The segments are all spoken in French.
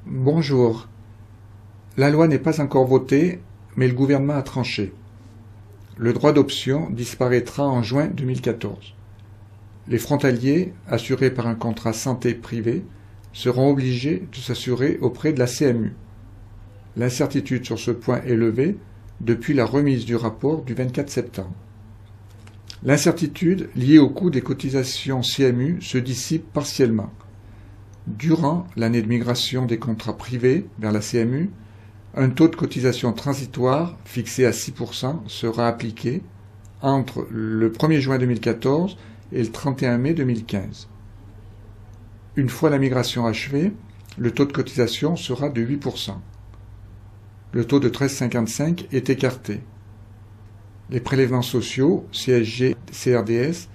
Bonjour. La loi n'est pas encore votée, mais le gouvernement a tranché. Le droit d'option disparaîtra en juin 2014. Les frontaliers, assurés par un contrat santé privé, seront obligés de s'assurer auprès de la CMU. L'incertitude sur ce point est levée depuis la remise du rapport du 24 septembre. L'incertitude liée au coût des cotisations CMU se dissipe partiellement. Durant l'année de migration des contrats privés vers la CMU, un taux de cotisation transitoire fixé à 6% sera appliqué entre le 1er juin 2014 et le 31 mai 2015. Une fois la migration achevée, le taux de cotisation sera de 8%. Le taux de 13,55 est écarté. Les prélèvements sociaux, CSG, CRDS,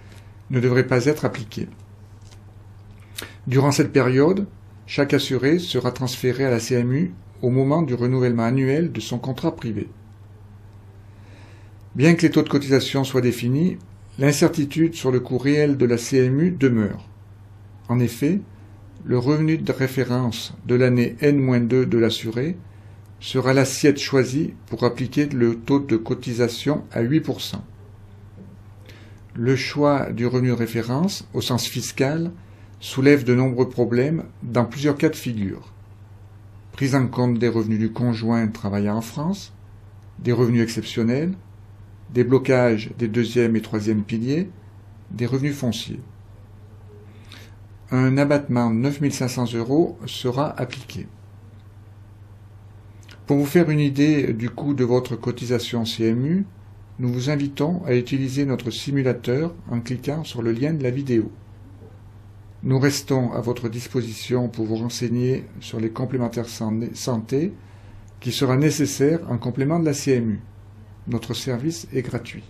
ne devraient pas être appliqués. Durant cette période, chaque assuré sera transféré à la CMU au moment du renouvellement annuel de son contrat privé. Bien que les taux de cotisation soient définis, l'incertitude sur le coût réel de la CMU demeure. En effet, le revenu de référence de l'année N-2 de l'assuré sera l'assiette choisie pour appliquer le taux de cotisation à 8%. Le choix du revenu de référence, au sens fiscal, soulève de nombreux problèmes dans plusieurs cas de figure. Prise en compte des revenus du conjoint travaillant en France, des revenus exceptionnels, des blocages des deuxième et troisième piliers, des revenus fonciers. Un abattement de 9 500 € sera appliqué. Pour vous faire une idée du coût de votre cotisation CMU, nous vous invitons à utiliser notre simulateur en cliquant sur le lien de la vidéo. Nous restons à votre disposition pour vous renseigner sur les complémentaires santé qui sera nécessaire en complément de la CMU. Notre service est gratuit.